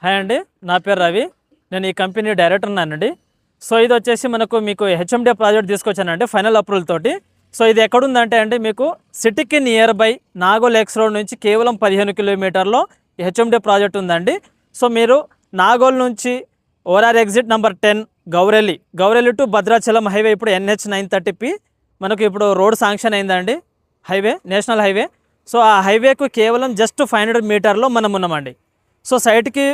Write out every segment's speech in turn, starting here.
Hi అండి, నా పేరు రవి. నేను ఈ కంపెనీ డైరెక్టర్నండి. సో ఇది వచ్చేసి మీకు హెచ్ఎండిఏ ప్రాజెక్ట్ తీసుకొచ్చానండి ఫైనల్ అప్రూవల్ తోటి. సో ఇది ఎక్కడుందంటే అండి మీకు సిటీకి near by Nagole X road నుంచి కేవలం 15 కిలోమీటర్లో ఈ హెచ్ఎండిఏ ప్రాజెక్ట్ ఉందండి. సో మీరు నాగోల్ నుంచి ORR exit number 10 Gowrelli to Bhadrachalam highway ఇప్పుడు NH 930P మనకు ఇప్పుడు రోడ్ శాంక్షన్ అయిందండి. Highway national highway. సో ఆ హైవేకు కేవలం జస్ట్ 500 మీటర్లో మనం ఉన్నామండి. సో సైట్కి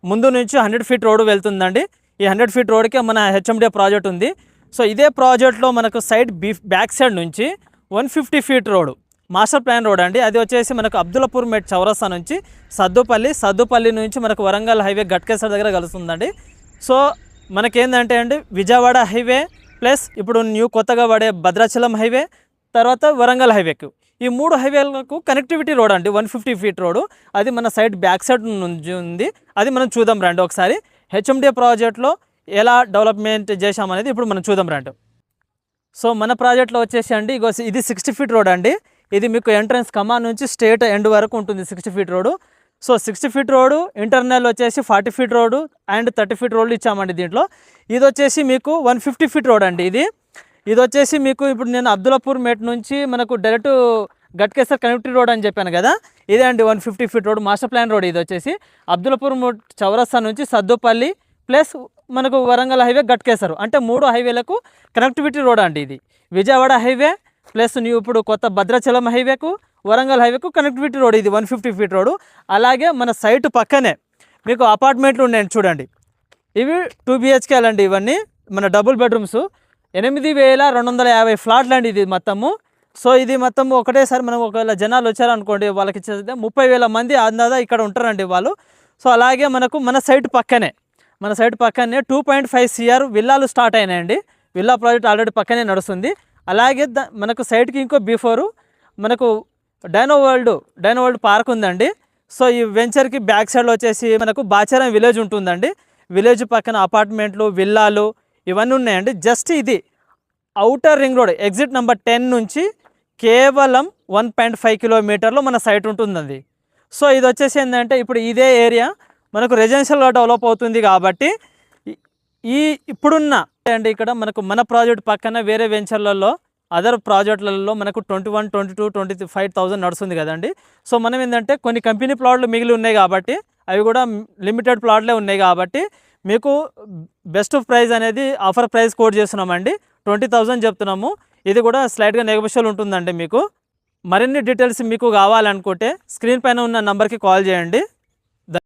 ముందు నుంచి 100 ఫీట్ రోడ్డు వెళ్తుందండి. ఈ 100 ఫీట్ రోడ్కి మన హెచ్ఎండిఏ ప్రాజెక్ట్ ఉంది. సో ఇదే ప్రాజెక్ట్లో మనకు సైడ్ బ్యాక్ సైడ్ నుంచి 150 feet road master plan road అండి. అది వచ్చేసి మనకు అబ్దుల్లాపూర్ మెట్ చౌరస్తా నుంచి సద్దుపల్లి నుంచి మనకు వరంగల్ హైవే గట్కేసర్ దగ్గర కలుస్తుందండి. సో మనకేందంటే అండి విజయవాడ హైవే ప్లస్ ఇప్పుడు కొత్తగా పడే భద్రాచలం హైవే తర్వాత వరంగల్ హైవేకు ఈ 3 హైవేలకు కనెక్టివిటీ రోడ్ అండి. 150 ఫీట్ రోడ్ అది మన సైడ్ బ్యాక్ సైడ్ నుంచి ఉంది. అది మనం చూద్దాం రండి ఒకసారి. హెచ్ఎండిఏ ప్రాజెక్ట్లో ఎలా డెవలప్మెంట్ చేశామనేది ఇప్పుడు మనం చూద్దాం రండి. సో మన ప్రాజెక్ట్లో వచ్చేసి అండి ఇది 60 ఫీట్ రోడ్ అండి. ఇది మీకు ఎంట్రన్స్ కమాన్ నుంచి స్టేట్ ఎండ్ వరకు ఉంటుంది 60 feet road. So 60 feet road internal వచ్చేసి 40 ఫీట్ రోడ్ అండ్ 30 ఫీట్ రోడ్లు ఇచ్చామండి దీంట్లో. ఇది వచ్చేసి మీకు 150 ఫీట్ రోడ్ అండి. ఇది వచ్చేసి మీకు ఇప్పుడు నేను అబ్దుల్లాపూర్ మెట్ నుంచి మనకు డైరెక్ట్ గట్కేసర్ కనెక్టివిటీ రోడ్ అని చెప్పాను కదా, ఇదే అండి 150 feet road master plan road. ఇది వచ్చేసి అబ్దుల్లాపూర్ చౌరస్తా నుంచి సద్దుపల్లి ప్లస్ మనకు వరంగల్ హైవే గట్కేసర్ అంటే 3 హైవేలకు కనెక్టివిటీ రోడ్ అండి. ఇది విజయవాడ హైవే ప్లస్ ఇప్పుడు కొత్త భద్రాచలం హైవేకు వరంగల్ హైవేకు కనెక్టివిటీ రోడ్. ఇది 150 ఫీట్ రోడ్. అలాగే మన సైట్ పక్కనే మీకు అపార్ట్మెంట్లు ఉన్నాయండి చూడండి. ఇవి 2 BHK అండి. ఇవన్నీ మన డబుల్ బెడ్రూమ్స్ 8,250 ఫ్లాట్లు అండి ఇది మొత్తము. సో ఇది మొత్తం ఒకటేసారి మనం ఒకవేళ జనాలు వచ్చారనుకోండి వాళ్ళకి ఇచ్చేస్తే 30,000 మంది అందాదా ఇక్కడ ఉంటారండి వాళ్ళు. సో అలాగే మన సైట్ పక్కనే 2.5 CR విల్లాలు స్టార్ట్ అయినాయండి. విల్లా ప్రాజెక్ట్ ఆల్రెడీ పక్కనే నడుస్తుంది. అలాగే మనకు సైట్కి ఇంకో బిఫోరు మనకు డైనో వరల్డ్ పార్క్ ఉందండి. సో ఈ వెంచర్కి బ్యాక్ సైడ్లో వచ్చేసి మనకు బాచారం విలేజ్ ఉంటుందండి. విలేజ్ పక్కన అపార్ట్మెంట్లు విల్లాలు ఇవన్నీ ఉన్నాయండి. జస్ట్ ఇది outer ring road exit number 10 నుంచి కేవలం 1.5 కిలోమీటర్లో మన సైట్ ఉంటుందండి. సో ఇది వచ్చేసి ఏంటంటే ఇప్పుడు ఇదే ఏరియా మనకు రెసిడెన్షియల్గా డెవలప్ అవుతుంది కాబట్టి ఇప్పుడున్న అండి ఇక్కడ మన ప్రాజెక్ట్ పక్కన వేరే వెంచర్లలో అదర్ ప్రాజెక్టులలో మనకు 21, 22, 25,000 నడుస్తుంది కదండి. సో మనం ఏంటంటే కొన్ని కంపెనీ ప్లాట్లు మిగిలి ఉన్నాయి కాబట్టి అవి కూడా లిమిటెడ్ ప్లాట్లే ఉన్నాయి కాబట్టి మీకు బెస్ట్ ప్రైస్ అనేది ఆఫర్ ప్రైస్ కోట్ చేస్తున్నామండి. 20,000 చెప్తున్నాము. ఇది కూడా స్లైట్గా నెగోషియబుల్ ఉంటుందండి. మీకు మరిన్ని డీటెయిల్స్ మీకు కావాలనుకుంటే స్క్రీన్ పైన ఉన్న నంబర్కి కాల్ చేయండి.